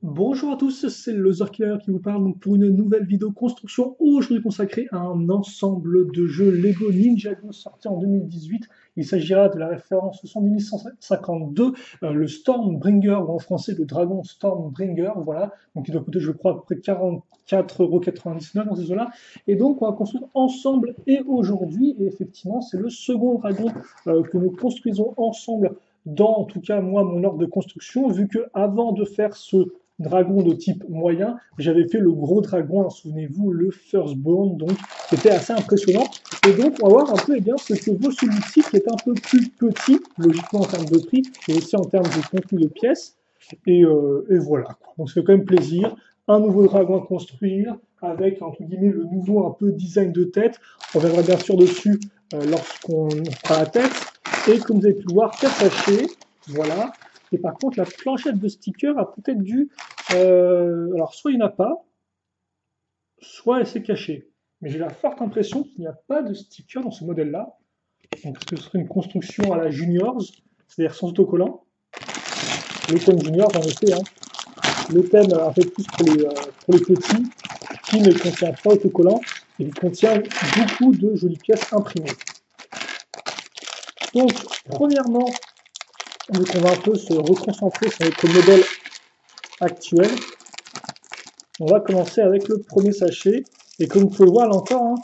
Bonjour à tous, c'est le Killer qui vous parle donc pour une nouvelle vidéo construction aujourd'hui consacrée à un ensemble de jeux Lego Ninjago sorti en 2018. Il s'agira de la référence 70152, le Stormbringer ou en français le Dragon Stormbringer, voilà, donc il doit coûter je crois à peu près 44,99€ dans ces eaux-là. Et donc on va construire ensemble et aujourd'hui, et effectivement c'est le second dragon que nous construisons ensemble dans en tout cas moi mon ordre de construction, vu que avant de faire ce dragon de type moyen, j'avais fait le gros dragon, hein, souvenez-vous, le Firstborn, donc c'était assez impressionnant. Et donc on va voir un peu bien ce que vaut celui-ci qui est un peu plus petit, logiquement en termes de prix, et aussi en termes de contenu de pièces. Et voilà, quoi. Donc ça fait quand même plaisir. Un nouveau dragon à construire, avec entre guillemets le nouveau un peu design de tête. On reviendra bien sûr dessus lorsqu'on fera la tête. Et comme vous avez pu le voir, 4 sachets, voilà. Et par contre, la planchette de stickers a peut-être dû alors, soit il n'y en a pas, soit elle s'est cachée. Mais j'ai la forte impression qu'il n'y a pas de sticker dans ce modèle-là. Donc, ce serait une construction à la Juniors, c'est-à-dire sans autocollant. Le thème Juniors, en effet, hein. Le thème un peu plus pour les petits, qui ne contient pas autocollant, et il contient beaucoup de jolies pièces imprimées. Donc, premièrement, donc on va un peu se reconcentrer sur notre modèle actuel. On va commencer avec le premier sachet. Et comme vous pouvez le voir là encore, hein,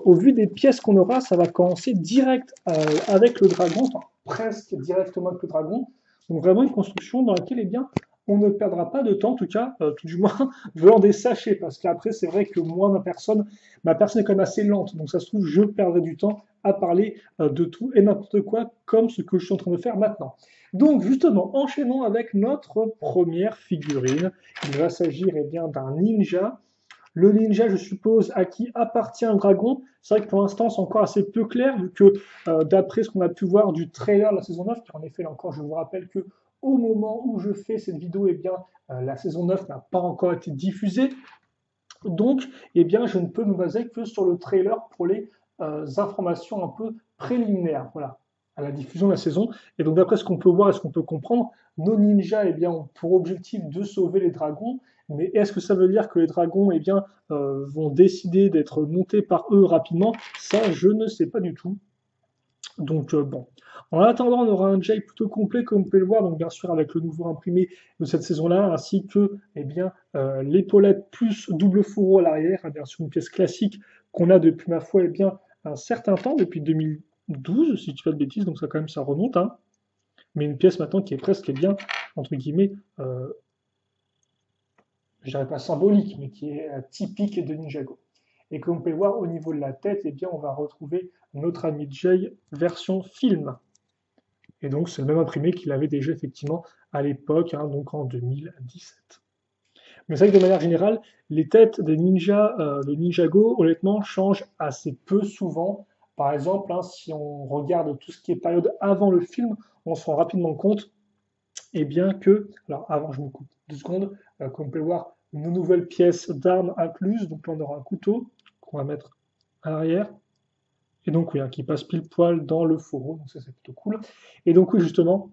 au vu des pièces qu'on aura, ça va commencer direct avec le dragon, enfin presque directement avec le dragon. Donc vraiment une construction dans laquelle eh bien, on ne perdra pas de temps, en tout cas, tout du moins, venant des sachets, parce qu'après c'est vrai que moi, ma personne est quand même assez lente, donc ça se trouve, je perdrai du temps à parler de tout et n'importe quoi, comme ce que je suis en train de faire maintenant. Donc justement, enchaînons avec notre première figurine. Il va s'agir eh bien d'un ninja. Le ninja, je suppose, à qui appartient le dragon. C'est vrai que pour l'instant, c'est encore assez peu clair, vu que d'après ce qu'on a pu voir du trailer de la saison 9, car en effet, là encore, je vous rappelle que au moment où je fais cette vidéo, eh bien, la saison 9 n'a pas encore été diffusée. Donc, eh bien, je ne peux me baser que sur le trailer pour les informations un peu préliminaires, voilà, à la diffusion de la saison. Et donc, d'après ce qu'on peut voir et ce qu'on peut comprendre, nos ninjas, eh bien, ont pour objectif de sauver les dragons. Mais est-ce que ça veut dire que les dragons, eh bien, vont décider d'être montés par eux rapidement? Ça, je ne sais pas du tout. Donc bon. En attendant, on aura un Jay plutôt complet, comme vous pouvez le voir, donc bien sûr avec le nouveau imprimé de cette saison-là, ainsi que eh bien, l'épaulette plus double fourreau à l'arrière, hein, bien sûr une pièce classique qu'on a depuis, ma foi, eh bien, un certain temps, depuis 2012, si je ne dis pas de bêtises, donc ça quand même ça remonte, hein, mais une pièce maintenant qui est presque eh bien, entre guillemets, je dirais pas symbolique, mais qui est typique de Ninjago. Et comme vous pouvez voir au niveau de la tête, eh bien, on va retrouver notre ami Jay version film. Et donc, c'est le même imprimé qu'il avait déjà effectivement à l'époque, hein, donc en 2017. Mais c'est vrai que de manière générale, les têtes des ninjas, le Ninjago, honnêtement, changent assez peu souvent. Par exemple, hein, si on regarde tout ce qui est période avant le film, on se rend rapidement compte, eh bien que, alors avant, je me coupe 2 secondes, comme vous pouvez le voir, une nouvelle pièce d'arme incluse. Donc là, on aura un couteau qu'on va mettre à l'arrière. Et donc, oui, hein, qui passe pile poil dans le fourreau. Donc ça, c'est plutôt cool. Et donc, oui, justement,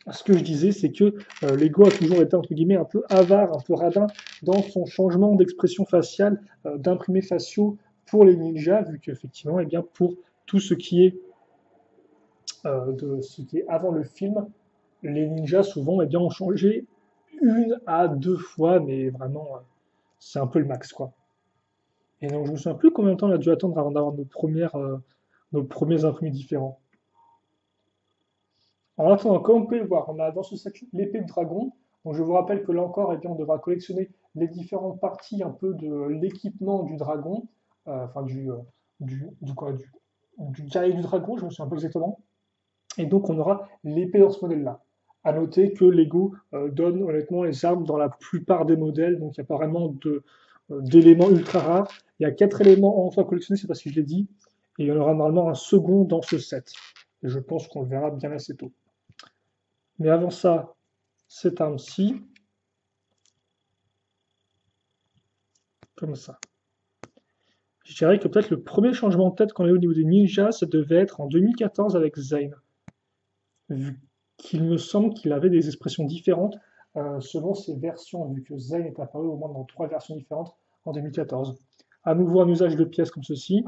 ce que je disais, c'est que Lego a toujours été entre guillemets un peu avare, un peu radin dans son changement d'expression faciale, d'imprimés faciaux pour les ninjas, vu qu'effectivement, eh bien, pour tout ce qui est de ce qui est avant le film, les ninjas souvent eh bien, ont changé 1 à 2 fois, mais vraiment, c'est un peu le max, quoi. Et donc, je me souviens plus combien de temps on a dû attendre avant d'avoir nos premiers imprimés différents. En attendant, comme vous pouvez le voir, on a dans ce sac l'épée de dragon. Donc je vous rappelle que là encore, eh bien, on devra collectionner les différentes parties un peu de l'équipement du dragon, enfin du guerrier du dragon, je me souviens un peu exactement. Et donc on aura l'épée dans ce modèle-là. À noter que Lego donne honnêtement les armes dans la plupart des modèles, donc il n'y a pas vraiment d'éléments ultra rares. Il y a 4 éléments en soi collectionnés, c'est pas si je l'ai dit, et il y en aura normalement un second dans ce set. Et je pense qu'on le verra bien assez tôt. Mais avant ça, cette arme-ci, comme ça. Je dirais que peut-être le premier changement de tête qu'on a eu au niveau des ninjas, ça devait être en 2014 avec Zane. Vu qu'il me semble qu'il avait des expressions différentes selon ses versions, vu que Zen est apparu au moins dans 3 versions différentes en 2014. À nouveau un usage de pièces comme ceci,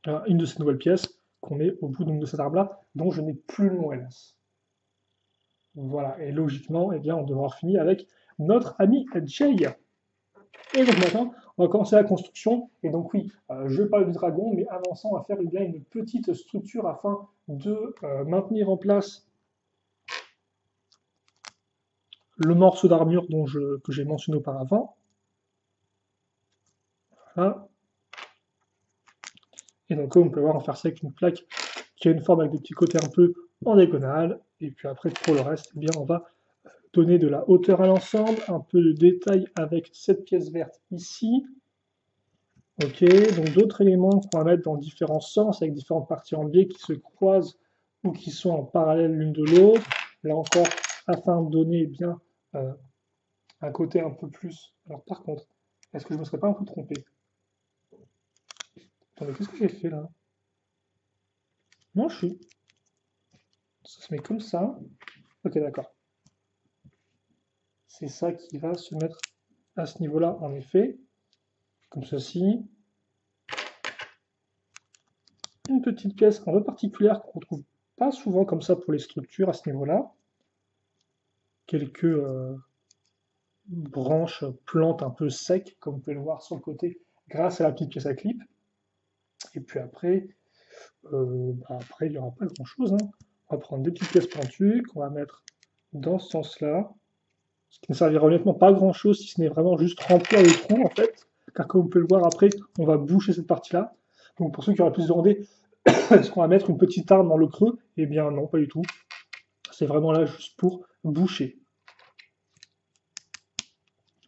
une de ces nouvelles pièces qu'on met au bout donc, de cet arbre-là, dont je n'ai plus le nom, hélas. Voilà, et logiquement, eh bien, on devra finir avec notre ami Jay. Et donc maintenant, on va commencer la construction. Et donc oui, je parle du dragon, mais avant ça, on va faire eh bien, une petite structure afin de maintenir en place le morceau d'armure que j'ai mentionné auparavant. Voilà. Et donc comme on peut voir, on va faire ça avec une plaque qui a une forme avec des petits côtés un peu en diagonale. Et puis après, pour le reste, eh bien, on va donner de la hauteur à l'ensemble, un peu de détail avec cette pièce verte ici. Ok, donc d'autres éléments qu'on va mettre dans différents sens, avec différentes parties en biais qui se croisent ou qui sont en parallèle l'une de l'autre. Là encore, afin de donner bien un côté un peu plus. Alors par contre, est-ce que je ne me serais pas un peu trompé? Attendez, qu'est-ce que j'ai fait là? Non, je suis. Ça se met comme ça. Ok, d'accord. C'est ça qui va se mettre à ce niveau-là, en effet. Comme ceci. Une petite pièce un peu particulière qu'on ne retrouve pas souvent comme ça pour les structures à ce niveau-là. Quelques branches, plantes un peu secs, comme vous pouvez le voir sur le côté, grâce à la petite pièce à clip. Et puis après, il n'y aura pas grand-chose, hein. On va prendre des petites pièces pointues qu'on va mettre dans ce sens-là, ce qui ne servira honnêtement pas à grand-chose si ce n'est vraiment juste remplir le trou en fait, car comme vous pouvez le voir après, on va boucher cette partie-là. Donc pour ceux qui auraient pu se demander, est-ce qu'on va mettre une petite arme dans le creux? Eh bien non, pas du tout. C'est vraiment là juste pour boucher.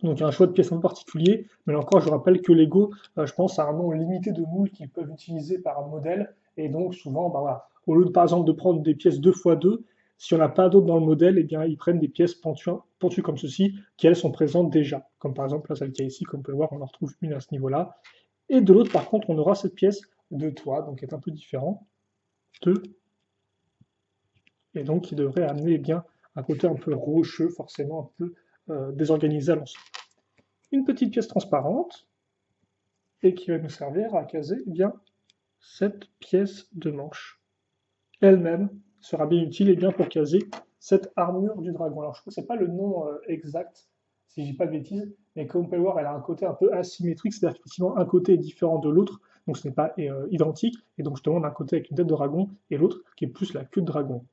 Donc il y a un choix de pièces en particulier, mais là encore je rappelle que Lego, je pense, a un nombre limité de moules qu'ils peuvent utiliser par modèle, et donc souvent, bah, voilà, au lieu de, par exemple de prendre des pièces 2x2, si on n'a pas d'autres dans le modèle, eh bien ils prennent des pièces pentues comme ceci, qui elles sont présentes déjà, comme par exemple là celle qu'il y a ici, comme vous pouvez le voir, on en retrouve une à ce niveau-là, et de l'autre par contre on aura cette pièce de toit, donc qui est un peu différent, et donc qui devrait amener eh bien un côté un peu rocheux, forcément un peu désorganisé à l'ensemble. Une petite pièce transparente et qui va nous servir à caser eh bien, cette pièce de manche. Elle-même sera bien utile et bien pour caser cette armure du dragon. Alors je crois que ce n'est pas le nom exact, si je dis pas de bêtises, mais comme vous pouvez le voir, elle a un côté un peu asymétrique, c'est-à-dire qu'effectivement un côté est différent de l'autre, donc ce n'est pas identique, et donc justement un côté avec une tête de dragon et l'autre qui est plus la queue de dragon.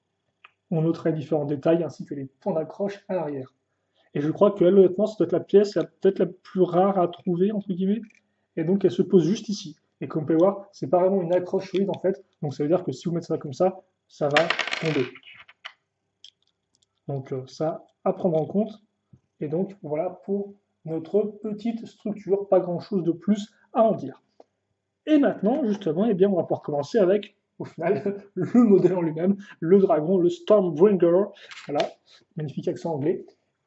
On noterait différents détails ainsi que les points d'accroche à l'arrière. Et je crois que elle, honnêtement, ça doit être la pièce peut-être la plus rare à trouver, entre guillemets. Et donc, elle se pose juste ici. Et comme vous pouvez voir, c'est pas vraiment une accroche solide, en fait. Donc, ça veut dire que si vous mettez ça comme ça va tomber. Donc, ça à prendre en compte. Et donc, voilà pour notre petite structure. Pas grand-chose de plus à en dire. Et maintenant, justement, eh bien, on va pouvoir commencer avec, au final, le modèle en lui-même, le dragon, le Stormbringer. Voilà, magnifique accent anglais.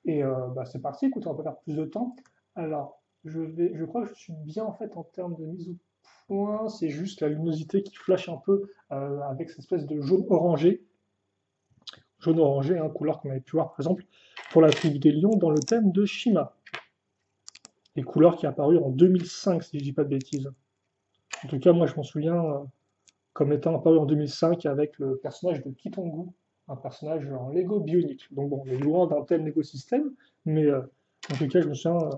Et c'est parti, écoutez, on va pas perdre plus de temps. Alors, je crois que je suis bien en fait en termes de mise au point, c'est juste la luminosité qui flash un peu avec cette espèce de jaune orangé. Jaune orangé, hein, couleur qu'on avait pu voir par exemple pour la tribu des lions dans le thème de Shima. Les couleurs qui apparurent en 2005, si je dis pas de bêtises. En tout cas, moi je m'en souviens comme étant apparu en 2005 avec le personnage de Kitongu, un personnage en Lego Bionic. Donc bon, on est loin d'un tel Lego système, mais en tout cas, je me souviens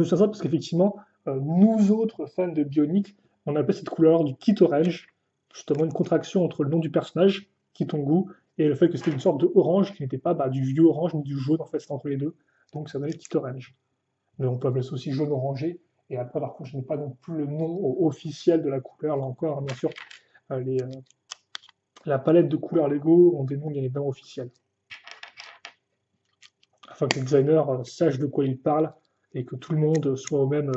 ça parce qu'effectivement, nous autres fans de Bionic, on appelle cette couleur du Kit Orange, justement une contraction entre le nom du personnage, Kitongu, et le fait que c'était une sorte de orange qui n'était pas du vieux orange ni du jaune, en fait, c'était entre les deux. Donc ça donnait Kit Orange. Mais on peut appeler ça aussi jaune orangé. Et après, par contre, je n'ai pas non plus le nom officiel de la couleur, là encore, hein, bien sûr. La palette de couleurs Lego ont des noms bien évidemment officiels. Afin que les designers sachent de quoi ils parlent et que tout le monde soit au même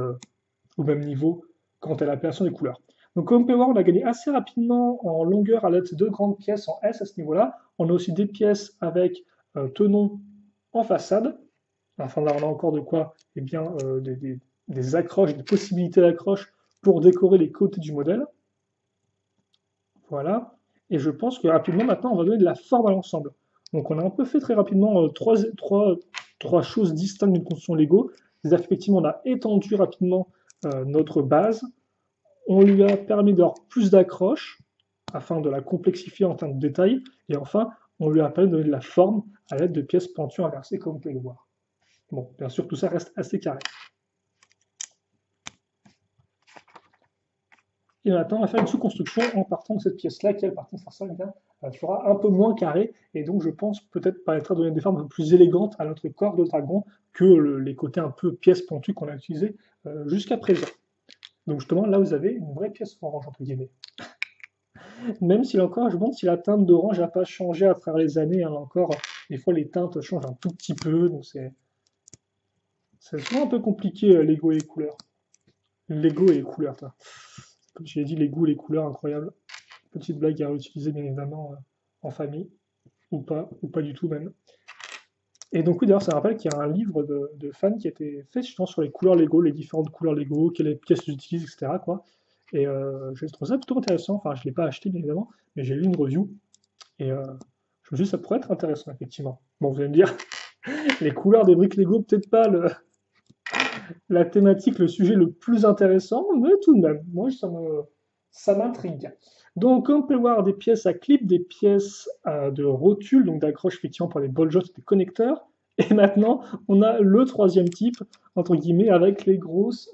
niveau quant à l'appellation des couleurs. Donc comme vous pouvez voir, on a gagné assez rapidement en longueur à l'aide de deux grandes pièces en S à ce niveau-là. On a aussi des pièces avec tenons en façade, afin d'avoir encore de quoi, eh bien, des accroches, des possibilités d'accroche pour décorer les côtés du modèle. Voilà. Et je pense que rapidement, maintenant, on va donner de la forme à l'ensemble. Donc on a un peu fait très rapidement trois choses distinctes d'une construction Lego. C'est-à-dire qu'effectivement, on a étendu rapidement notre base, on lui a permis d'avoir plus d'accroches afin de la complexifier en termes de détails, et enfin, on lui a permis de donner de la forme à l'aide de pièces pentues inversées, comme vous pouvez le voir. Bon, bien sûr, tout ça reste assez carré. Et maintenant, on va faire une sous-construction en partant de cette pièce-là, qui, elle, par contre, fera un peu moins carré, et donc, je pense, peut-être permettra de donner des formes un peu plus élégantes à notre corps de dragon que les côtés un peu pièces pentues qu'on a utilisées jusqu'à présent. Donc, justement, là, vous avez une vraie pièce orange, entre guillemets. Même s'il encore, je me demande si la teinte d'orange n'a pas changé à travers les années. Hein, encore, des fois, les teintes changent un tout petit peu, donc c'est souvent un peu compliqué, Lego et les couleurs. Lego et les couleurs, ça. Comme je l'ai dit, les goûts et les couleurs, incroyables. Petite blague à réutiliser, bien évidemment, en famille, ou pas du tout même. Et donc, oui, d'ailleurs, ça me rappelle qu'il y a un livre de fans qui a été fait justement sur les couleurs Lego, les différentes couleurs Lego, quelles pièces j'utilise, etc., quoi. Et j'ai trouvé ça plutôt intéressant. Enfin, je ne l'ai pas acheté, bien évidemment, mais j'ai lu une review. Et je me suis dit, ça pourrait être intéressant, effectivement. Bon, vous allez me dire, les couleurs des briques Lego, peut-être pas la thématique, le sujet le plus intéressant, mais tout de même, moi, ça m'intrigue. Donc, comme on peut le voir, des pièces à clip, des pièces de rotule, donc d'accroche effectivement pour les ball joints, des connecteurs. Et maintenant, on a le troisième type, entre guillemets, avec les grosses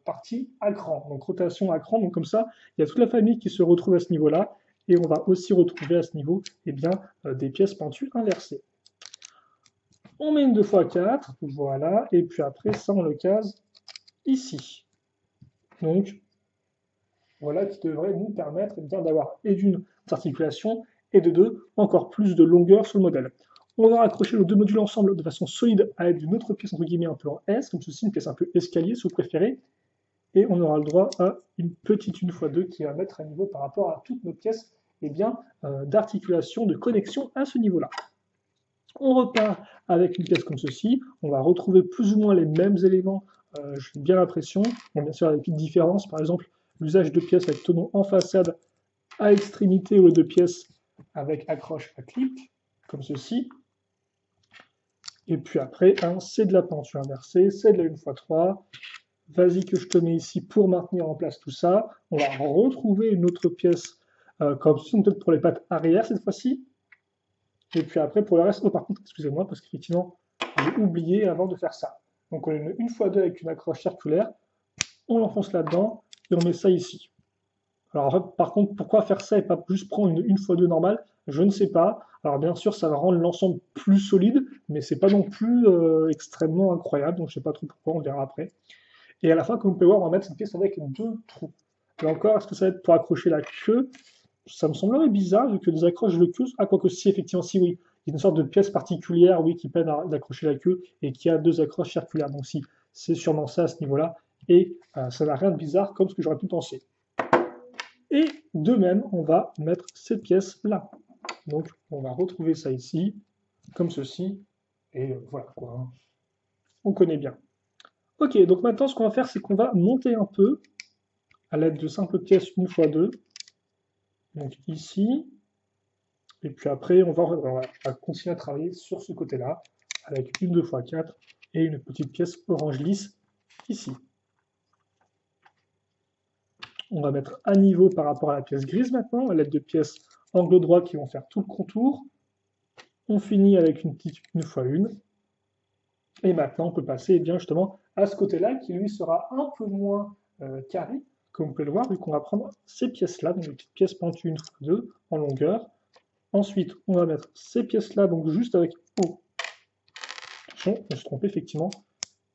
parties à cran. Donc, rotation à cran. Donc, comme ça, il y a toute la famille qui se retrouve à ce niveau-là. Et on va aussi retrouver à ce niveau eh bien, des pièces pentues inversées. On met une 2x4, voilà, et puis après, ça, on le case ici. Donc, voilà qui devrait nous permettre bien d'avoir et d'une articulation et de deux, encore plus de longueur sur le modèle. On va raccrocher nos deux modules ensemble de façon solide à l'aide d'une autre pièce entre guillemets un peu en S, comme ceci, une pièce un peu escalier si vous préférez, et on aura le droit à une petite 1x2 qui va mettre à niveau par rapport à toutes nos pièces eh bien, d'articulation, de connexion à ce niveau-là. On repart avec une pièce comme ceci, on va retrouver plus ou moins les mêmes éléments, j'ai bien l'impression, bon, bien sûr avec des petites différences, par exemple l'usage de pièces avec tenon en façade à extrémité au lieu de pièces avec accroche à clip, comme ceci. Et puis après, c'est de la penture inversée, c'est de la 1x3. Vas-y que je te mets ici pour maintenir en place tout ça. On va retrouver une autre pièce comme ceci, peut-être pour les pattes arrière cette fois-ci. Et puis après, pour le reste, oh, par contre, excusez-moi, parce qu'effectivement, j'ai oublié avant de faire ça. Donc on a une 1x2 avec une accroche circulaire, on l'enfonce là-dedans, et on met ça ici. Alors en fait, par contre, pourquoi faire ça et pas juste prendre une 1x2 normale, je ne sais pas. Alors bien sûr, ça va rendre l'ensemble plus solide, mais c'est pas non plus extrêmement incroyable, donc je sais pas trop pourquoi, on verra après. Et à la fin, comme vous pouvez voir, on va mettre cette pièce avec deux trous. Et encore, est-ce que ça va être pour accrocher la queue? Ça me semblerait bizarre, vu que des accroches de queue, ah, quoique si, effectivement, si, oui. Il y a une sorte de pièce particulière, oui, qui peine à accrocher la queue et qui a deux accroches circulaires. Donc si, c'est sûrement ça à ce niveau-là. Et ça n'a rien de bizarre comme ce que j'aurais pu penser. Et de même, on va mettre cette pièce-là. Donc, on va retrouver ça ici, comme ceci. Et voilà, quoi. Hein. On connaît bien. Ok, donc maintenant, ce qu'on va faire, c'est qu'on va monter un peu à l'aide de simples pièces 1x2. Donc ici. Et puis après, on va continuer à travailler sur ce côté-là, avec une 2x4 et une petite pièce orange lisse ici. On va mettre à niveau par rapport à la pièce grise maintenant, à l'aide de pièces angle droit qui vont faire tout le contour. On finit avec une petite 1x1. Et maintenant, on peut passer bien justement à ce côté-là, qui lui sera un peu moins carré, comme vous pouvez le voir, vu qu'on va prendre ces pièces-là, donc les petites pièces pentues 1x2 en longueur. Ensuite, on va mettre ces pièces-là, donc juste avec... Oh, attention, je me suis trompé, effectivement.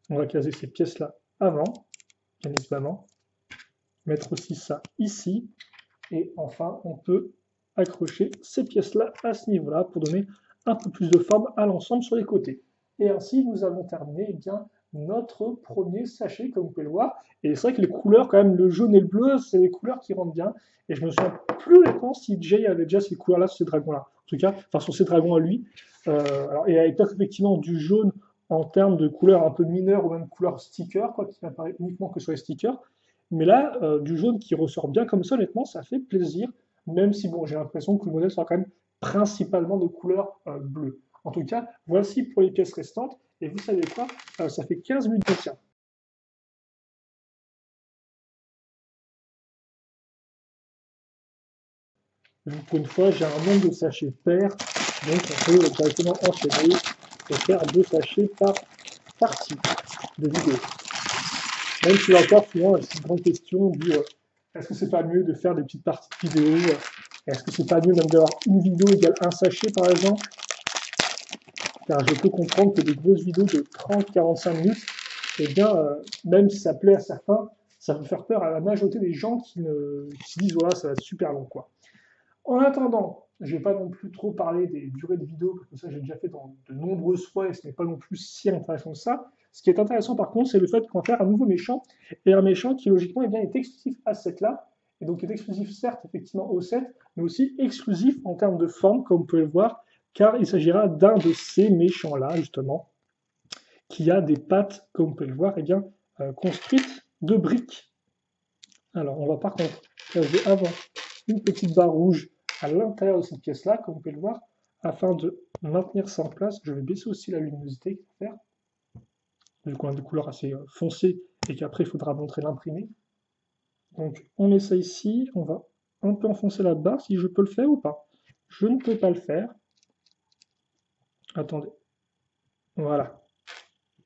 On va caser ces pièces-là avant, bien évidemment. Mettre aussi ça ici. Et enfin, on peut accrocher ces pièces-là à ce niveau-là pour donner un peu plus de forme à l'ensemble sur les côtés. Et ainsi, nous avons terminé eh bien, notre premier sachet, comme vous pouvez le voir. Et c'est vrai que les couleurs, quand même, le jaune et le bleu, c'est des couleurs qui rendent bien. Et je me souviens plus honnêtement si Jay avait déjà ces couleurs-là sur ces dragons-là. En tout cas, enfin sur ces dragons à lui. Alors, il y avait peut-être effectivement du jaune en termes de couleurs un peu mineures ou même couleur sticker, quoi, qui n'apparaît uniquement que sur les stickers. Mais là, du jaune qui ressort bien comme ça, honnêtement, ça fait plaisir. Même si, bon, j'ai l'impression que le modèle sera quand même principalement de couleur bleue. En tout cas, voici pour les pièces restantes. Et vous savez quoi? Ça fait 15 minutes de tien. Donc pour une fois, j'ai un nombre de sachets pair, donc on peut directement enchaîner et faire 2 sachets par partie de vidéo. Même si encore souvent, c'est une grande question du est-ce que c'est pas mieux de faire des petites parties de vidéo? Est-ce que c'est pas mieux même d'avoir une vidéo égale un sachet par exemple? Car je peux comprendre que des grosses vidéos de 30-45 minutes, eh bien, même si ça plaît à certains, ça peut faire peur à la majorité des gens qui se disent voilà, ça va être super long quoi. En attendant, je ne vais pas non plus trop parler des durées de vidéo, parce que ça j'ai déjà fait dans de nombreuses fois et ce n'est pas non plus si intéressant que ça. Ce qui est intéressant par contre, c'est le fait qu'on va faire un nouveau méchant, et un méchant qui logiquement eh bien, est exclusif à ce set-là, et donc est exclusif certes effectivement au set, mais aussi exclusif en termes de forme, comme vous pouvez le voir, car il s'agira d'un de ces méchants-là, justement, qui a des pattes, comme vous pouvez le voir, eh bien, construites de briques. Alors on va par contre caser avant une petite barre rouge à l'intérieur de cette pièce-là, comme vous pouvez le voir, afin de maintenir ça en place. Je vais baisser aussi la luminosité, faire, vu qu'on a des couleurs assez foncées et qu'après il faudra montrer l'imprimé. Donc on met ça ici, on va un peu enfoncer la barre, si je peux le faire ou pas. Je ne peux pas le faire. Attendez. Voilà.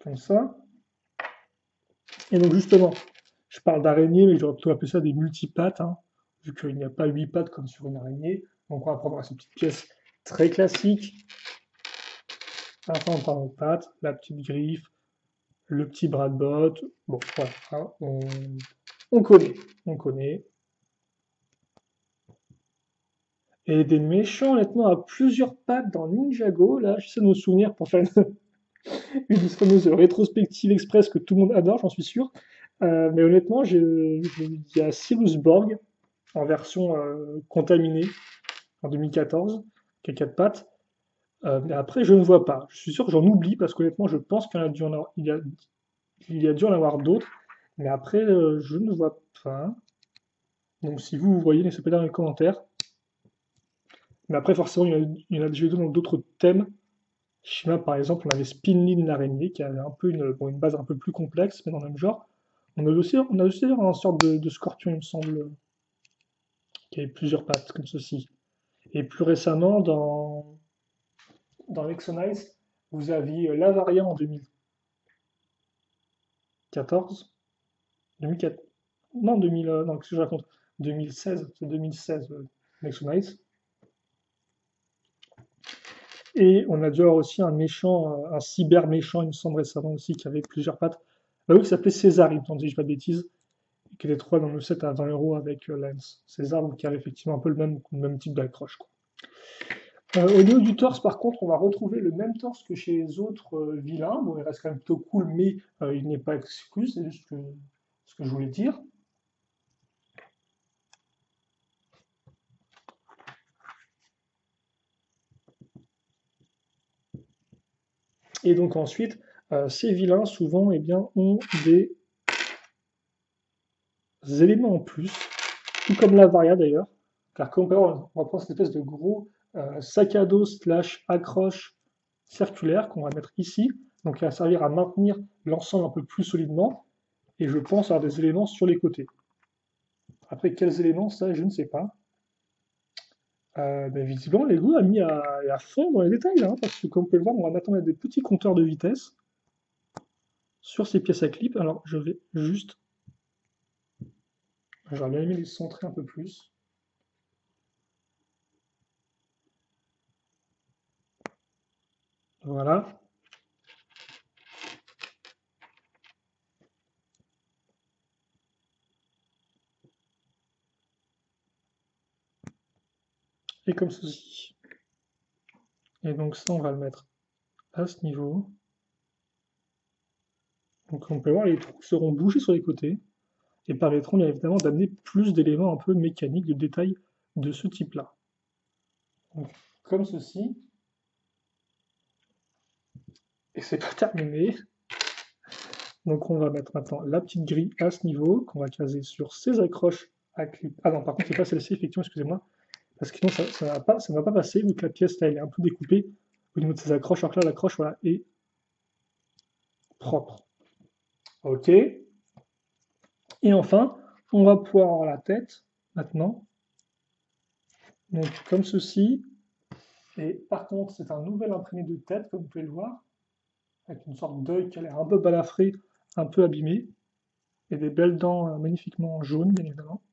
Comme ça. Et donc justement, je parle d'araignée, mais j'aurais plutôt appelé ça des multipattes, hein, vu qu'il n'y a pas 8 pattes comme sur une araignée. Donc on va prendre ces petites pièces très classiques. Enfin, on part en pattes, la petite griffe, le petit bras de botte. Bon, voilà, hein, on connaît, on connaît. Et des méchants, honnêtement, à plusieurs pattes dans Ninjago. Là, j'essaie de me souvenir pour faire une fameuse rétrospective express que tout le monde adore, j'en suis sûr. Mais honnêtement, il y a Cyrus Borg en version contaminée en 2014, qui a 4 pattes. Mais après, je ne vois pas. Je suis sûr que j'en oublie parce qu'honnêtement, je pense qu'il y, en a dû en avoir, il y a dû en avoir d'autres. Mais après, je ne vois pas. Donc si vous voyez, n'hésitez pas dans les commentaires. Mais après, forcément, il y en a déjà dans d'autres thèmes. Shima, par exemple, on avait Spinlin l'araignée, qui avait un peu une base un peu plus complexe, mais dans le même genre. On a aussi une sorte de scorpion, il me semble, qui avait plusieurs pattes, comme ceci. Et plus récemment, dans Exonice, vous aviez Lavaria en 2014. 2004. Non, 2000, non, qu'est-ce que je raconte? 2016, c'est 2016, Exonice. Et on a dû avoir aussi un méchant, un cyber méchant, il me semble récemment aussi, qui avait plusieurs pattes. Bah oui, qui s'appelait César, il me semble, si je dis pas de bêtises, et qui était 3 dans le set à 20 € avec Lens. César, donc, qui avait effectivement un peu le même type d'accroche, quoi. Au niveau du torse, par contre, on va retrouver le même torse que chez les autres vilains. Bon, il reste quand même plutôt cool, mais il n'est pas exclu, c'est juste ce que je voulais dire. Et donc ensuite, ces vilains, souvent, eh bien, ont des éléments en plus, tout comme la Varia d'ailleurs, car comme on peut voir, on va prendre cette espèce de gros sac à dos slash accroche circulaire qu'on va mettre ici, donc qui va servir à maintenir l'ensemble un peu plus solidement, et je pense avoir des éléments sur les côtés. Après, quels éléments, ça, je ne sais pas. Ben, visiblement, Lego a mis à fond dans les détails, là, hein, parce que comme vous pouvez le voir, on va maintenant mettre des petits compteurs de vitesse sur ces pièces à clip. Alors, je vais juste... J'aurais bien aimé les centrer un peu plus. Voilà. Et comme ceci. Et donc ça, on va le mettre à ce niveau. Donc on peut voir, les trous seront bouchés sur les côtés et permettront bien évidemment d'amener plus d'éléments un peu mécaniques, de détails de ce type-là. Donc, comme ceci. Et c'est pas terminé. Donc on va mettre maintenant la petite grille à ce niveau, qu'on va caser sur ces accroches à clip. Ah non, par contre, c'est pas celle-ci, effectivement, excusez-moi. parce que sinon ça ne va pas passer, vu que la pièce là elle est un peu découpée au niveau de ses accroches, alors que là l'accroche voilà, est propre. Ok. Et enfin, on va pouvoir avoir la tête maintenant. Donc comme ceci. Et par contre, c'est un nouvel imprimé de tête, comme vous pouvez le voir, avec une sorte d'œil qui a l'air un peu balafré, un peu abîmé, et des belles dents magnifiquement jaunes, bien évidemment.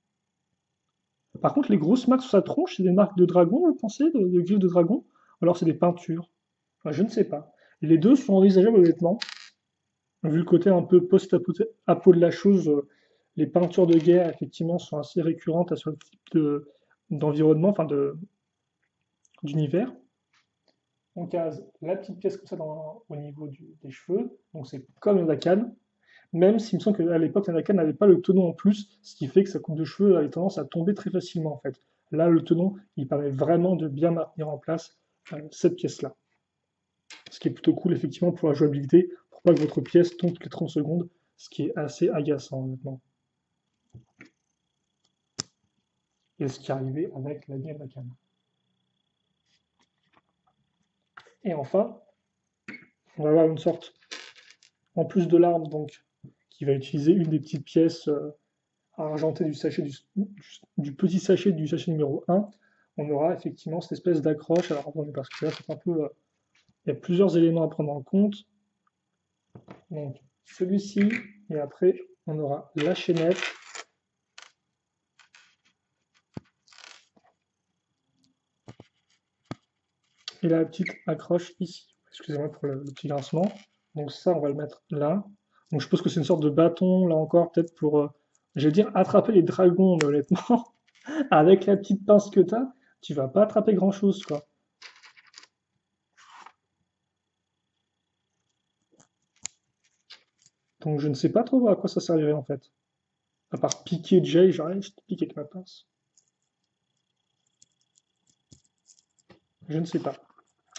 Par contre, les grosses marques sur sa tronche, c'est des marques de dragon, vous pensez, de griffes de dragon? Ou alors c'est des peintures? Enfin, je ne sais pas. Les deux sont envisageables, honnêtement. Vu le côté un peu post-apo de la chose, les peintures de guerre, effectivement, sont assez récurrentes à ce type d'environnement, enfin d'univers. On case la petite pièce comme ça au niveau des cheveux, donc c'est comme une Dakan, même s'il me semble qu'à l'époque, la Dakan n'avait pas le tenon en plus, ce qui fait que sa coupe de cheveux avait tendance à tomber très facilement en fait. Là, le tenon, il permet vraiment de bien maintenir en place cette pièce-là. Ce qui est plutôt cool, effectivement, pour la jouabilité, pour pas que votre pièce tombe toutes les 30 secondes, ce qui est assez agaçant, honnêtement. Et ce qui est arrivé avec la Game Dakan. Et enfin, on va avoir une sorte, en plus de l'arme, donc, qui va utiliser une des petites pièces argentées du petit sachet du sachet numéro 1. On aura effectivement cette espèce d'accroche. Alors, attendez, parce que là, c'est un peu. Il y a plusieurs éléments à prendre en compte. Donc, celui-ci, et après, on aura la chaînette. Et la petite accroche ici. Excusez-moi pour le petit grincement. Donc ça, on va le mettre là. Donc je suppose que c'est une sorte de bâton, là encore, peut-être pour, je vais dire, attraper les dragons, mais honnêtement, avec la petite pince que tu vas pas attraper grand-chose, quoi. Donc je ne sais pas trop à quoi ça servirait, en fait. À part piquer Jay, j'arrive, je te pique avec ma pince. Je ne sais pas.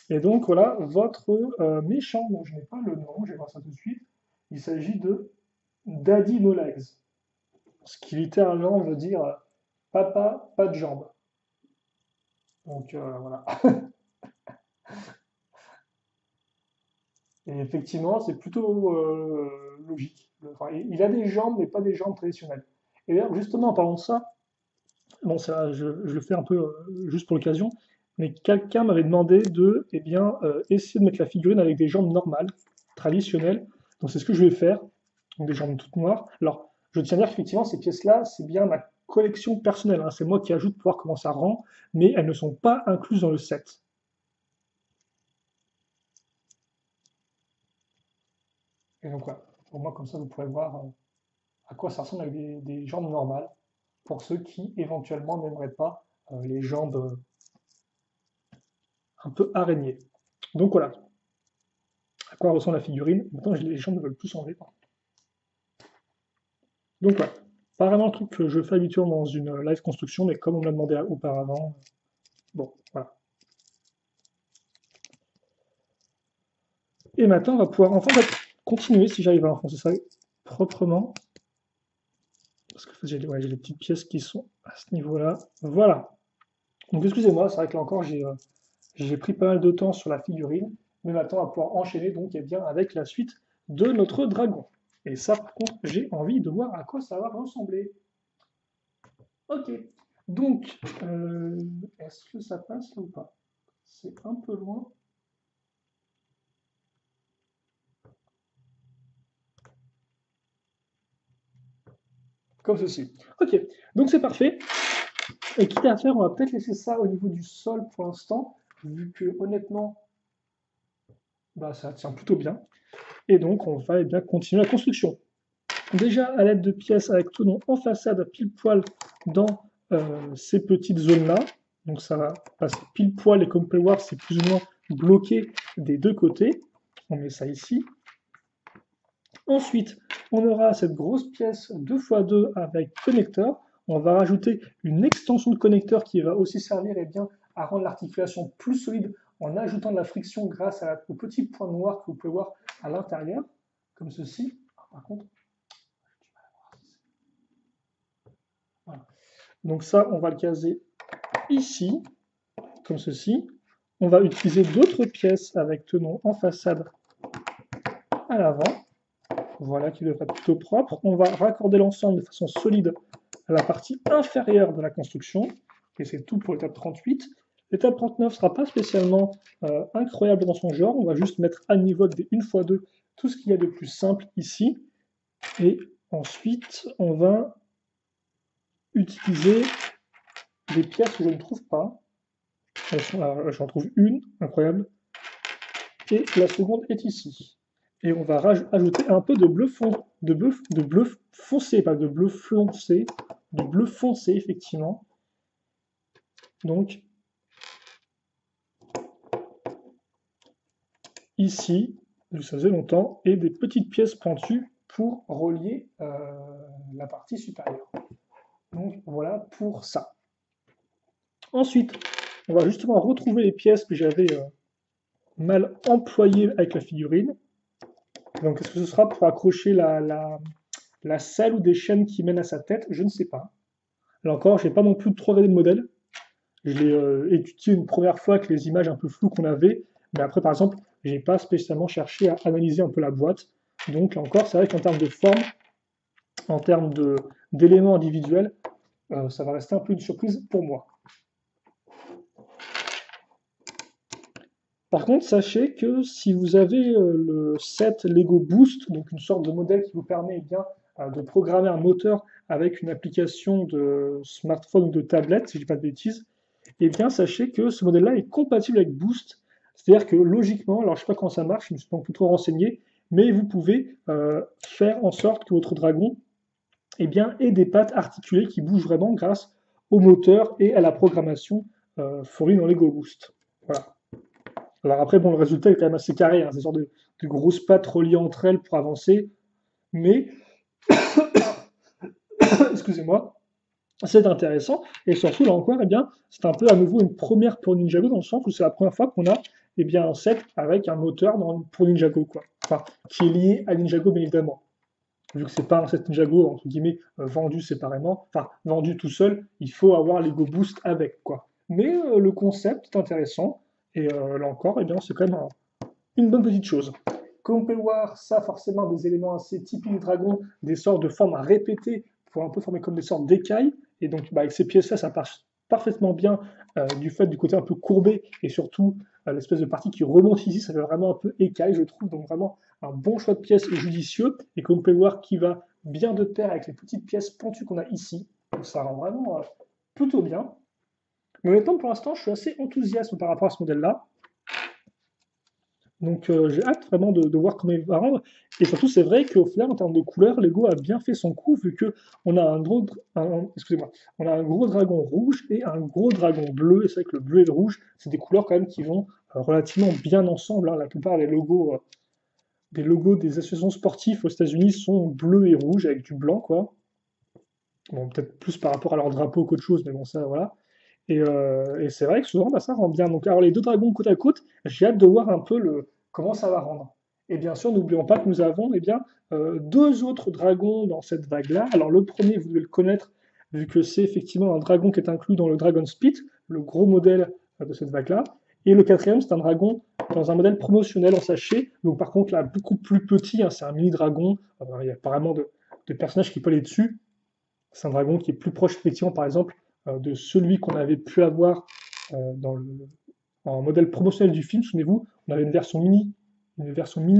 Et donc voilà, votre méchant, dont je n'ai pas le nom, je vais voir ça tout de suite. Il s'agit de Daddy No Legs. Ce qui littéralement veut dire papa, pas de jambes. Donc voilà. Et effectivement, c'est plutôt logique. Enfin, il a des jambes, mais pas des jambes traditionnelles. Et d'ailleurs, justement, en parlant de ça, bon, ça, je le fais un peu juste pour l'occasion, mais quelqu'un m'avait demandé de, eh bien, essayer de mettre la figurine avec des jambes normales, traditionnelles. Donc c'est ce que je vais faire, donc des jambes toutes noires. Alors, je tiens à dire qu'effectivement, ces pièces-là, c'est bien ma collection personnelle, hein. C'est moi qui ajoute pour voir comment ça rend, mais elles ne sont pas incluses dans le set. Et donc voilà, pour moi, comme ça, vous pourrez voir à quoi ça ressemble avec des jambes normales, pour ceux qui éventuellement n'aimeraient pas les jambes un peu araignées. Donc voilà, à quoi ressemble la figurine. Maintenant, les jambes ne veulent plus s'enlever. Donc voilà, pas vraiment le truc que je fais habituellement dans une live construction, mais comme on me l'a demandé auparavant, bon, voilà. Et maintenant, on va pouvoir enfin continuer, si j'arrive à enfoncer ça proprement. Parce que j'ai les petites pièces qui sont à ce niveau-là. Voilà. Donc excusez-moi, c'est vrai que là encore, j'ai pris pas mal de temps sur la figurine, mais maintenant on va pouvoir enchaîner donc eh bien, avec la suite de notre dragon. Et ça, par contre, j'ai envie de voir à quoi ça va ressembler. Ok, donc, est-ce que ça passe là ou pas? C'est un peu loin. Comme ceci. Ok, donc c'est parfait. Et quitte à faire, on va peut-être laisser ça au niveau du sol pour l'instant, vu que honnêtement, bah, ça tient plutôt bien. Et donc, on va eh bien continuer la construction. Déjà à l'aide de pièces avec tout nom en façade pile poil dans ces petites zones-là. Donc ça va passer pile poil et comme vous pouvez voir, c'est plus ou moins bloqué des deux côtés. On met ça ici. Ensuite, on aura cette grosse pièce 2x2 avec connecteur. On va rajouter une extension de connecteur qui va aussi servir eh bien, à rendre l'articulation plus solide en ajoutant de la friction grâce au petit point noir que vous pouvez voir à l'intérieur, comme ceci. Par contre, voilà. Donc ça, on va le caser ici, comme ceci. On va utiliser d'autres pièces avec tenon en façade à l'avant. Voilà, qui devrait être plutôt propre. On va raccorder l'ensemble de façon solide à la partie inférieure de la construction. Et c'est tout pour l'étape 38. L'étape 39 ne sera pas spécialement incroyable dans son genre. On va juste mettre à niveau des 1x2 tout ce qu'il y a de plus simple ici. Et ensuite, on va utiliser des pièces que je ne trouve pas. J'en trouve une, incroyable. Et la seconde est ici. Et on va ajouter un peu de bleu foncé, pas de bleu foncé, de bleu foncé, effectivement. Donc, ici, ça faisait longtemps, et des petites pièces pointues pour relier la partie supérieure. Donc, voilà pour ça. Ensuite, on va justement retrouver les pièces que j'avais mal employées avec la figurine. Donc, est-ce que ce sera pour accrocher la selle ou des chaînes qui mènent à sa tête? Je ne sais pas. Là encore, je n'ai pas non plus trop regardé le modèle. Je l'ai étudié une première fois avec les images un peu floues qu'on avait, mais après, par exemple, je n'ai pas spécialement cherché à analyser un peu la boîte. Donc, là encore, c'est vrai qu'en termes de forme, en termes d'éléments individuels, ça va rester un peu une surprise pour moi. Par contre, sachez que si vous avez le set Lego Boost, donc une sorte de modèle qui vous permet bien de programmer un moteur avec une application de smartphone ou de tablette, si je ne dis pas de bêtises, et bien sachez que ce modèle-là est compatible avec Boost. C'est-à-dire que logiquement, alors je ne sais pas comment ça marche, je me suis pas trop renseigné, mais vous pouvez faire en sorte que votre dragon ait des pattes articulées qui bougent vraiment grâce au moteur et à la programmation fournie dans Lego Boost. Voilà. Alors après, bon, le résultat est quand même assez carré, hein, c'est une sorte de grosses pattes reliées entre elles pour avancer, mais, excusez-moi, c'est intéressant, et surtout, là encore, eh bien, c'est un peu à nouveau une première pour Ninjago, dans le sens où c'est la première fois qu'on a eh bien, un set avec un moteur pour Ninjago, quoi. Enfin, qui est lié à Ninjago, bien évidemment. Vu que c'est pas un set Ninjago, entre guillemets, vendu séparément, enfin, vendu tout seul, il faut avoir Lego Boost avec, quoi. Mais le concept est intéressant, et là encore, eh bien, c'est quand même une bonne petite chose. Comme on peut le voir, ça forcément des éléments assez typiques du dragon, des sortes de formes à répéter pour un peu former comme des sortes d'écailles. Et donc bah, avec ces pièces-là, ça passe parfaitement bien du fait du côté un peu courbé et surtout l'espèce de partie qui remonte ici, ça fait vraiment un peu écaille, je trouve. Donc vraiment un bon choix de pièces judicieux et comme on peut le voir, qui va bien de pair avec les petites pièces pointues qu'on a ici. Donc ça rend vraiment plutôt bien. Mais honnêtement, pour l'instant, je suis assez enthousiaste par rapport à ce modèle-là. Donc j'ai hâte vraiment de voir comment il va rendre. Et surtout, c'est vrai qu'au final, en termes de couleurs, Lego a bien fait son coup, vu qu'on a excusez-moi, on a un gros dragon rouge et un gros dragon bleu. Et c'est vrai que le bleu et le rouge, c'est des couleurs quand même qui vont relativement bien ensemble, hein. La plupart des logos des associations sportives aux États-Unis sont bleus et rouges avec du blanc, quoi. Bon, peut-être plus par rapport à leur drapeau qu'autre chose, mais bon, ça, voilà. Et c'est vrai que souvent, bah, ça rend bien. Donc, alors, les deux dragons côte à côte, j'ai hâte de voir un peu comment ça va rendre. Et bien sûr, n'oublions pas que nous avons deux autres dragons dans cette vague-là. Alors, le premier, vous devez le connaître, vu que c'est effectivement un dragon qui est inclus dans le Dragon Spit, le gros modèle de cette vague-là. Et le quatrième, c'est un dragon dans un modèle promotionnel en sachet. Donc, par contre, là, beaucoup plus petit, hein, c'est un mini-dragon. Il y a apparemment de personnages qui peuvent aller dessus. C'est un dragon qui est plus proche, effectivement, par exemple, de celui qu'on avait pu avoir en modèle promotionnel du film. Souvenez-vous, on avait une version mini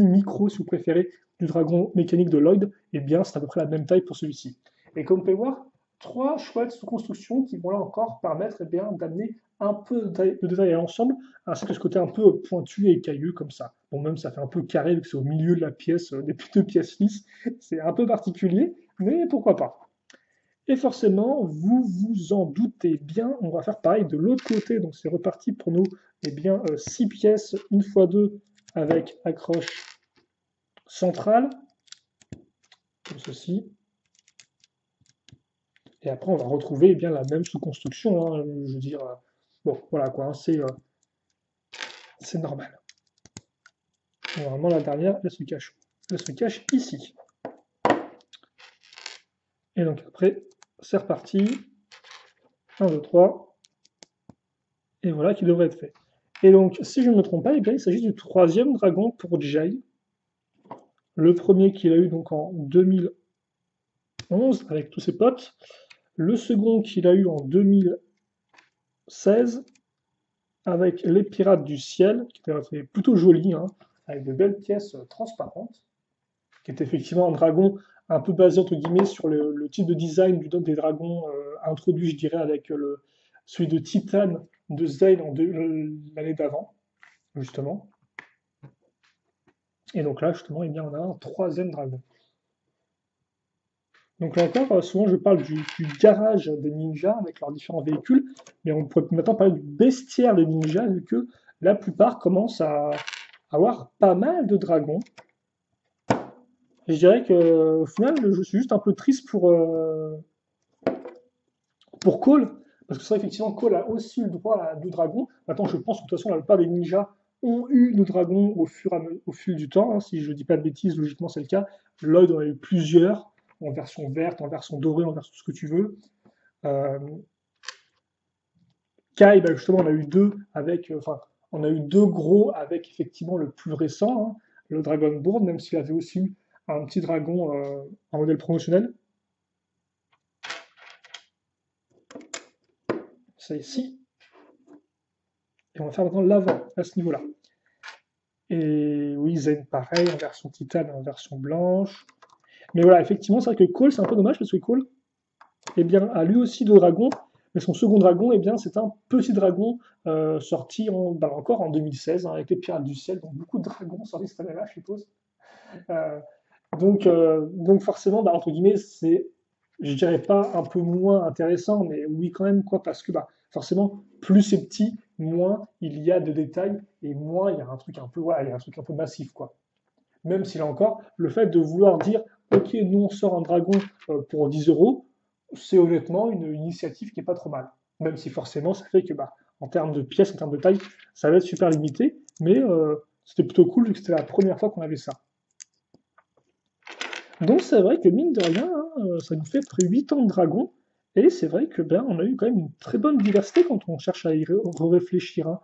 micro, si vous préférez, du dragon mécanique de Lloyd. Et bien, c'est à peu près la même taille pour celui-ci. Et comme vous pouvez voir, trois chouettes sous-constructions qui vont là encore permettre d'amener un peu de détail à l'ensemble, ainsi que ce côté un peu pointu et cailleux comme ça. Bon, même ça fait un peu carré, vu que c'est au milieu de la pièce, des deux pièces lisses. C'est un peu particulier, mais pourquoi pas. Et forcément, vous vous en doutez bien, on va faire pareil de l'autre côté. Donc c'est reparti pour nous, 6 pièces, 1x2 avec accroche centrale, comme ceci. Et après, on va retrouver la même sous-construction, hein, je veux dire, bon, voilà quoi, hein, c'est normal. Normalement, la dernière, elle se cache ici. Et donc après, c'est reparti. 1, 2, 3. Et voilà qui devrait être fait. Et donc, si je ne me trompe pas, eh bien, il s'agit du troisième dragon pour Jay. Le premier qu'il a eu donc en 2011 avec tous ses potes. Le second qu'il a eu en 2016 avec les Pirates du Ciel, qui était plutôt joli, hein, avec de belles pièces transparentes, qui est effectivement un dragon un peu basé entre guillemets sur le type de design des dragons introduit, je dirais, avec celui de Titan de Zane l'année d'avant, justement. Et donc là, justement, eh bien, on a un troisième dragon. Donc là encore, souvent je parle du garage des ninjas avec leurs différents véhicules, mais on pourrait maintenant parler du bestiaire des ninjas, vu que la plupart commencent à avoir pas mal de dragons. Et je dirais que au final, je suis juste un peu triste pour Cole, parce que c'est vrai effectivement Cole a aussi eu le droit à deux dragons. Maintenant, je pense que de toute façon, la plupart des ninjas ont eu nos dragons au fil du temps, hein. Si je ne dis pas de bêtises, logiquement c'est le cas. Lloyd en a eu plusieurs, en version verte, en version dorée, en version tout ce que tu veux. Euh, Kai, bah, justement, on a eu deux avec, enfin, on a eu deux gros avec effectivement le plus récent, hein, le Dragonborn, même s'il avait aussi eu un petit dragon en modèle promotionnel. C'est ici. Et on va faire maintenant l'avant à ce niveau-là. Et oui, Zen pareil, en version titane, en version blanche. Mais voilà, effectivement, c'est vrai que Cole, c'est un peu dommage parce que Cole, eh bien, a lui aussi deux dragons, mais son second dragon, eh bien, c'est un petit dragon sorti encore en 2016 hein, avec les Pirates du Ciel, donc beaucoup de dragons sortis cette année-là, je suppose. Euh, donc forcément, bah, entre guillemets, c'est, je dirais pas un peu moins intéressant, mais oui quand même, quoi, parce que bah, forcément, plus c'est petit, moins il y a de détails et moins il y a un truc un peu, voilà, il y a un truc un peu massif, quoi. Même s'il a encore, le fait de vouloir dire, ok, nous on sort un dragon pour 10 euros, c'est honnêtement une initiative qui est pas trop mal. Même si forcément, ça fait que, bah, en termes de pièces, en termes de taille, ça va être super limité, mais c'était plutôt cool vu que c'était la première fois qu'on avait ça. Donc c'est vrai que mine de rien, hein, ça nous fait près 8 ans de dragon, et c'est vrai que ben, on a eu quand même une très bonne diversité quand on cherche à y réfléchir, hein.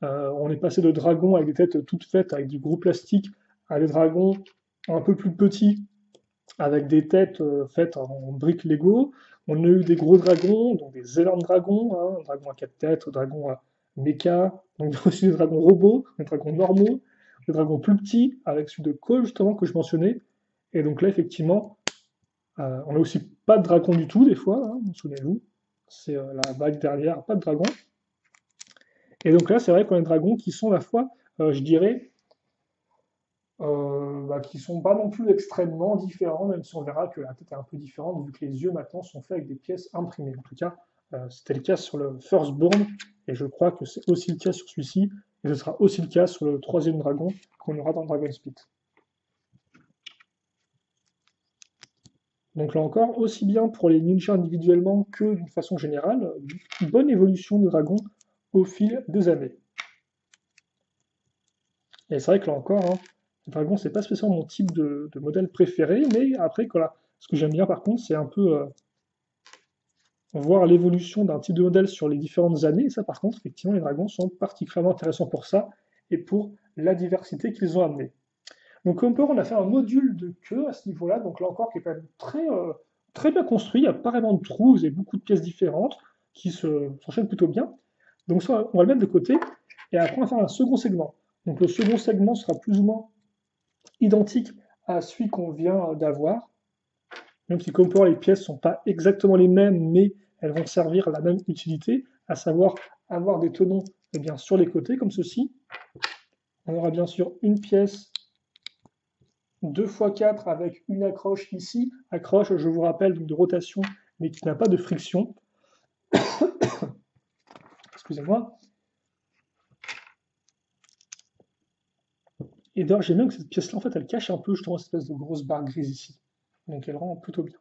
On est passé de dragons avec des têtes toutes faites avec du gros plastique à des dragons un peu plus petits avec des têtes faites en briques Lego. On a eu des gros dragons, donc des énormes dragons, hein, dragons à 4 têtes, dragons à méca, donc aussi des dragons robots, des dragons normaux, des dragons plus petits, avec celui de Cole justement que je mentionnais. Et donc là, effectivement, on a aussi pas de dragon du tout, des fois, hein, souvenez-vous. C'est la vague derrière, pas de dragon. Et donc là, c'est vrai qu'on a des dragons qui sont à la fois, je dirais, bah, qui sont pas non plus extrêmement différents, même si on verra que la tête est un peu différente, vu que les yeux maintenant sont faits avec des pièces imprimées. En tout cas, c'était le cas sur le Firstborn, et je crois que c'est aussi le cas sur celui-ci, et ce sera aussi le cas sur le troisième dragon qu'on aura dans Dragon Split. Donc là encore, aussi bien pour les ninjas individuellement que d'une façon générale, une bonne évolution de dragon au fil des années. Et c'est vrai que là encore, hein, le dragon, c'est pas spécialement mon type de modèle préféré, mais après, voilà. Ce que j'aime bien par contre, c'est un peu voir l'évolution d'un type de modèle sur les différentes années. Et ça, par contre, effectivement, les dragons sont particulièrement intéressants pour ça et pour la diversité qu'ils ont amenée. Donc, comme on a fait un module de queue à ce niveau-là, donc là encore, qui est quand même très bien construit. Il n'y a pas vraiment de trous, vous avez beaucoup de pièces différentes qui s'enchaînent plutôt bien. Donc, ça, on va le mettre de côté. Et après, on va faire un second segment. Donc, le second segment sera plus ou moins identique à celui qu'on vient d'avoir, même si comme pour les pièces ne sont pas exactement les mêmes, mais elles vont servir à la même utilité, à savoir avoir des tenons eh bien, sur les côtés, comme ceci. On aura bien sûr une pièce 2x4 avec une accroche ici. Accroche, je vous rappelle, de rotation, mais qui n'a pas de friction. Excusez-moi. Et d'ailleurs, j'aime bien que cette pièce-là, en fait, elle cache un peu justement cette espèce de grosse barre grise ici. Donc elle rend plutôt bien.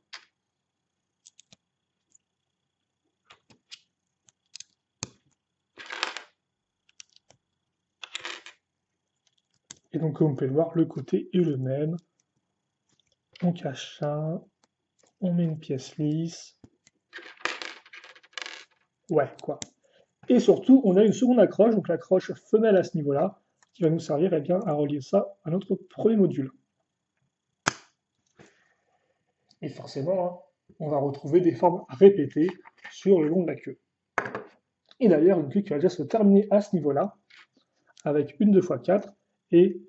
Et donc, comme vous pouvez le voir, le côté est le même. On cache ça. On met une pièce lisse. Ouais, quoi. Et surtout, on a une seconde accroche, donc l'accroche femelle à ce niveau-là, qui va nous servir bien, à relier ça à notre premier module. Et forcément, hein, on va retrouver des formes répétées sur le long de la queue. Et d'ailleurs, une queue qui va déjà se terminer à ce niveau-là, avec une 2x4 et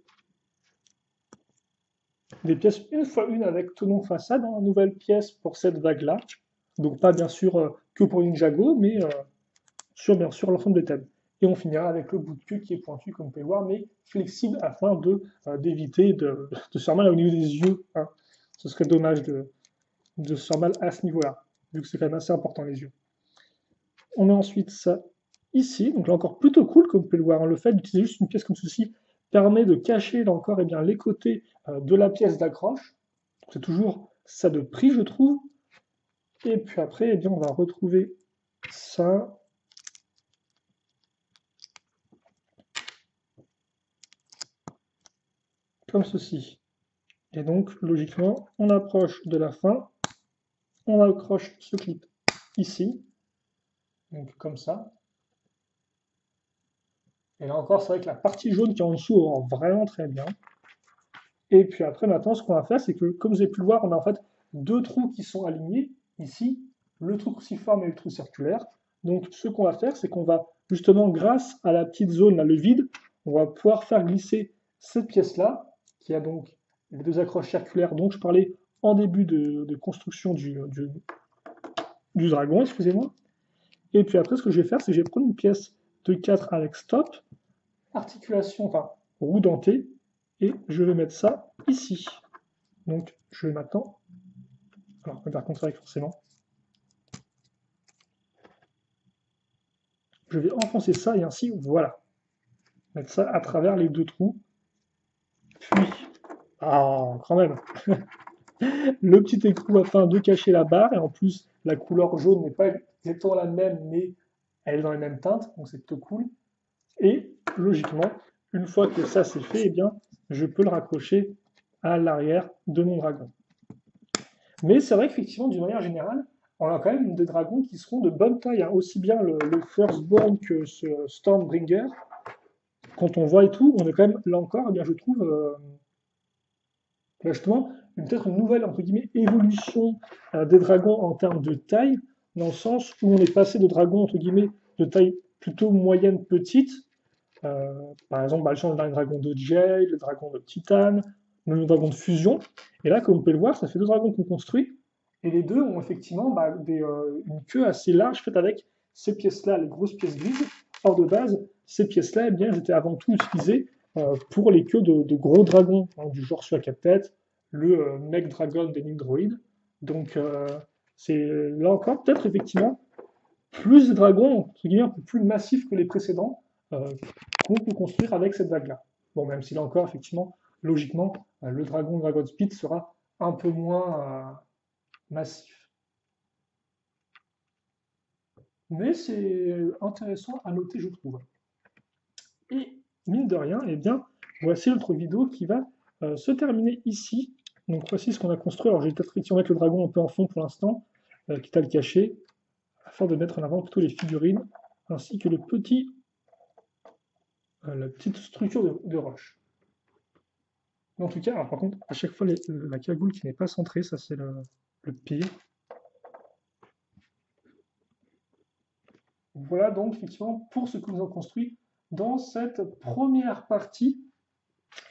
des pièces 1x1 avec tenon façade, hein, nouvelle pièce pour cette vague-là. Donc pas bien sûr que pour Ninjago, mais sur bien sûr l'ensemble des thèmes. Et on finira avec le bout de queue qui est pointu, comme vous pouvez voir, mais flexible afin d'éviter de se faire mal au niveau des yeux. Hein. Ce serait dommage de se faire mal à ce niveau-là, vu que c'est quand même assez important les yeux. On met ensuite ça ici, donc là encore plutôt cool, comme vous pouvez le voir. Hein. Le fait d'utiliser juste une pièce comme ceci permet de cacher là encore bien, les côtés de la pièce d'accroche. C'est toujours ça de prix, je trouve. Et puis après, eh bien, on va retrouver ça. Comme ceci. Et donc, logiquement, on approche de la fin, on accroche ce clip ici, donc comme ça. Et là encore, c'est vrai que la partie jaune qui est en dessous rend vraiment très bien. Et puis après, maintenant, ce qu'on va faire, c'est que, comme vous avez pu le voir, on a en fait deux trous qui sont alignés, ici, le trou cruciforme et le trou circulaire. Donc, ce qu'on va faire, c'est qu'on va, justement, grâce à la petite zone, là, le vide, on va pouvoir faire glisser cette pièce-là, qui a donc les deux accroches circulaires dont je parlais en début de construction du dragon, excusez-moi. Et puis après, ce que je vais faire, c'est que je vais prendre une pièce de 4 avec stop, articulation, enfin, roue dentée, et je vais mettre ça ici. Donc, je vais maintenant, alors, on va faire contre avec forcément. Je vais enfoncer ça et ainsi, voilà. Mettre ça à travers les deux trous. Puis, ah, quand même, le petit écrou afin de cacher la barre, et en plus, la couleur jaune n'est pas exactement la même, mais elle est dans les mêmes teintes, donc c'est plutôt cool. Et logiquement, une fois que ça c'est fait, eh bien, je peux le raccrocher à l'arrière de mon dragon. Mais c'est vrai qu'effectivement, d'une manière générale, on a quand même des dragons qui seront de bonne taille, hein. Aussi bien le Firstborn que ce Stormbringer. Quand on voit et tout, on est quand même, là encore, eh bien, je trouve, justement, peut-être une nouvelle, entre guillemets, évolution des dragons en termes de taille, dans le sens où on est passé de dragons, entre guillemets, de taille plutôt moyenne, petite, par exemple, le change d'un dragon de Jade, le dragon de Titane, le dragon de fusion. Et là, comme vous pouvez le voir, ça fait deux dragons qu'on construit. Et les deux ont effectivement une queue assez large faite avec ces pièces-là, les grosses pièces grises. Or, de base, ces pièces-là, eh bien, elles étaient avant tout utilisées pour les queues de gros dragons, hein, du genre celui à 4 têtes, le Mech Dragon des Nigdroid. Donc, c'est là encore peut-être effectivement plus de dragons, entre guillemets, un peu plus massifs que les précédents, qu'on peut construire avec cette vague-là. Bon, même si là encore, effectivement, logiquement, le Dragon Speed sera un peu moins massif. Mais c'est intéressant à noter, je trouve. Et mine de rien, eh bien, voici notre vidéo qui va se terminer ici. Donc voici ce qu'on a construit. Alors j'ai peut-être effectivement mettre le dragon un peu en fond pour l'instant, quitte à le cacher, afin de mettre en avant plutôt les figurines, ainsi que la petite structure de roche. Mais en tout cas, alors, par contre, à chaque fois, la cagoule qui n'est pas centrée, ça c'est le pire. Voilà donc effectivement pour ce que nous avons construit dans cette première partie.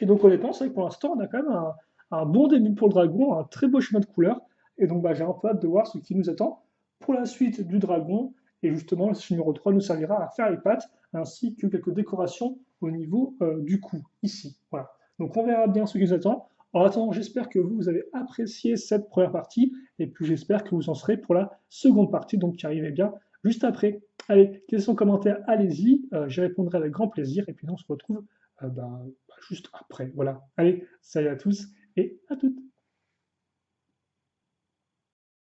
Et donc honnêtement, c'est vrai que pour l'instant, on a quand même un bon début pour le dragon, un très beau schéma de couleurs. Et donc j'ai un peu hâte de voir ce qui nous attend pour la suite du dragon. Et justement, le numéro 3 nous servira à faire les pattes, ainsi que quelques décorations au niveau du cou, ici. Voilà. Donc on verra bien ce qui nous attend. En attendant, j'espère que vous avez apprécié cette première partie, et puis j'espère que vous en serez pour la seconde partie, donc qui arrivait bien juste après. Allez, questions, commentaires, allez-y, j'y répondrai avec grand plaisir, et puis on se retrouve juste après. Voilà. Allez, salut à tous et à toutes.